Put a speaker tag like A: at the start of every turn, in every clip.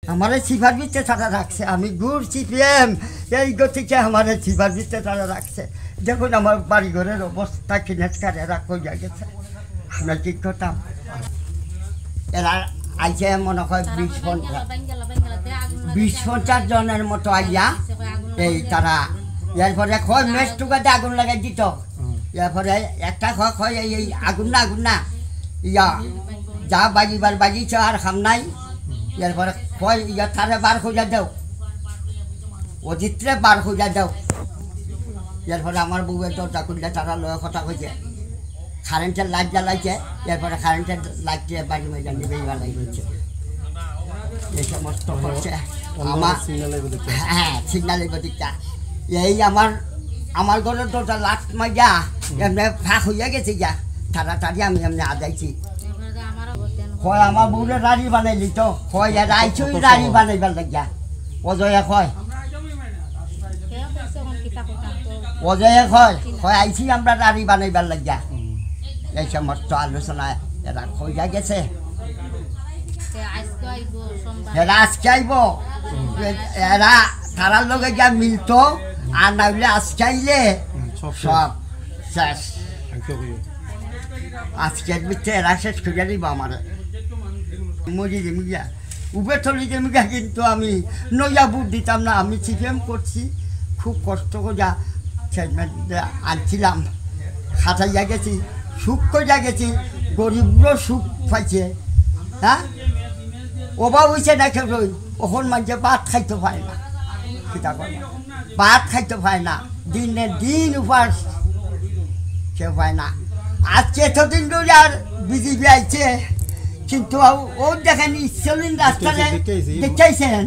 A: हमारे सिफार बीचे तारा रखছে আমি ঘুরছি প্রেম এই গতিকে हमारे सिफार बीचे तारा रखছে দেখুন আমার বাড়ি ঘরের অবস্থা কিনেছকারে রাখো গেছে আমরা কি করতাম এরা আইছে মনে হয় 20-50 জনের মতো আইয়া এই তারা এরপরে কয় মেস টুকাতে আগুন লাগাই দিত এরপরে একটা কয় এই আগুন না ইয়া যা বাজিছ আর খাম নাই এরপরে কয় ইয়া তারে বার খুঁজা দাও অজিত্রে বার খুঁজা দাও এরপরে আমার বউয়ের দরজা খুললে তারা লয় কথা কইছে কারেন্টের লাইট জ্বালাইছে এরপরে কারেন্টের লাইট দিয়ে বাড়ি মেজা নিবে জ্বালাই হয়েছে এই সমস্ত করছে আমার হ্যাঁ সিগনাল দিকটা এই আমার ঘরের দরজা লাট মাজা এমনি ফাঁক হইয়া গেছে যা তাড়াতাড়ি আমি এমনি আদাইছি কয় আমার বউরে রাড়ি বানাইলি তো কয় রাইছই রাড়ি বানাইবার লাগিয়া অজয়ে কয় আইছি আমরা রাড়ি বানাইবার লাগিয়া এই সমস্ত আলোচনা এরা কইয়া গেছে এরা আজকে আইব এরা তারার লগে যা মিলতো আর না হইলে আজকে আইলে সব শেষ আজকের ভিতরে এরা শেষ করে দিব আমার মরি জমিগা উবে চলি জমিগা কিন্তু আমি নইয়া বুট দিতাম না আমি সিপিএম করছি খুব কষ্ট করে আনছিলাম খাটাইয়া গেছি সুখ কইয়া গেছি গরিবরও সুখ পাইছে হ্যাঁ অভাব হয়েছে না কেউ ওখন মানুষে ভাত খাইতে পায় না কিতা করে ভাত খাইতে পায় না দিনে দিন উপাস কেউ পায় না আজকে এতদিন ধরে আর বিজেপি আইছে কিন্তু ও দেখেন চলিন রাস্তাটা দেখাইছেন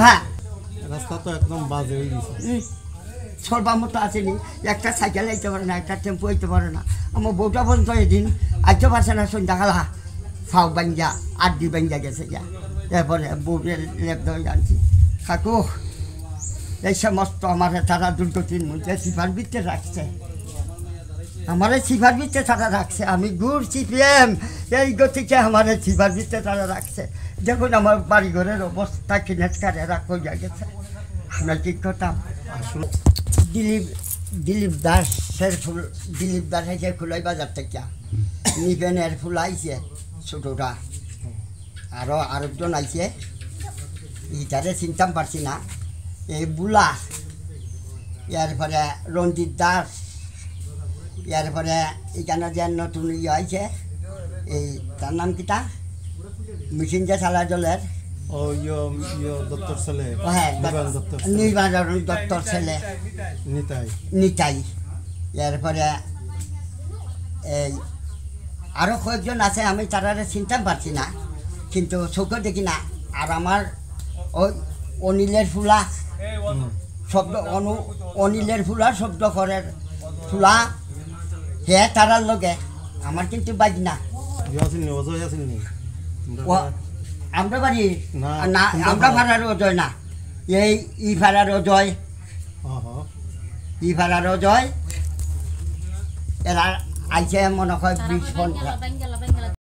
A: হ্যাঁ
B: রাস্তা তো একদম বাজে হয়ে গেছে
A: সর্বামতো আসেনি একটা সাইকেল আইতে পারে না একটা টেম্পো আইতে পারে না আমার বউটা পর্যন্ত এদিন আইতে পারছে না সন্ধ্যাকালা ফাও বাঞ্জা আড্ডি বাঞ্জা গেছে যা এরপরে বউটের লেপ ধরে জানছি কাকু এই সমস্ত আমার তারা দুর্গতির মধ্যে সিফার ভিতরে রাখছে আমার সিফার ভিতরে তারা রাখছে আমি ঘুরছি প্রেম এই গতিকে আমার সিফার ভিতরে তারা রাখছে দেখুন আমার বাড়ি ঘরের অবস্থা কিনেছকারে রাখো গেছে আমরা কি করতাম দিলীপ দাসের ফুল দিলীপ দাস আইছে খুলাই বাজার থেকে নিবেনের ফুল আইছে ছোটোটা আরেকজন আইছে ইটারে চিনতাম পারছি না এই বুলা এরপরে রঞ্জিত দাস এরপরে এখানে যে নতুন ইয়ে আইছে এই তার নাম কিটা মেশিন যে চালা জলের
B: দত্তর ছেলে
A: নির্বাচন দত্তর ছেলে নিতাই এরপরে এই আরও কয়েকজন আছে আমি তারা চিনতে পারছি না কিন্তু চোখে দেখি না আর আমার ওই অনিলের ফুলা শব্দ অনিলের ফুলা শব্দ করে ফুলা হে তারার লগে আমার কিন্তু বাজ না আমরা বাড়ি না আমরা ভাড়ার অজয় না এই ই ভাড়ার অজয় এরা আইছে মনে হয় 20-50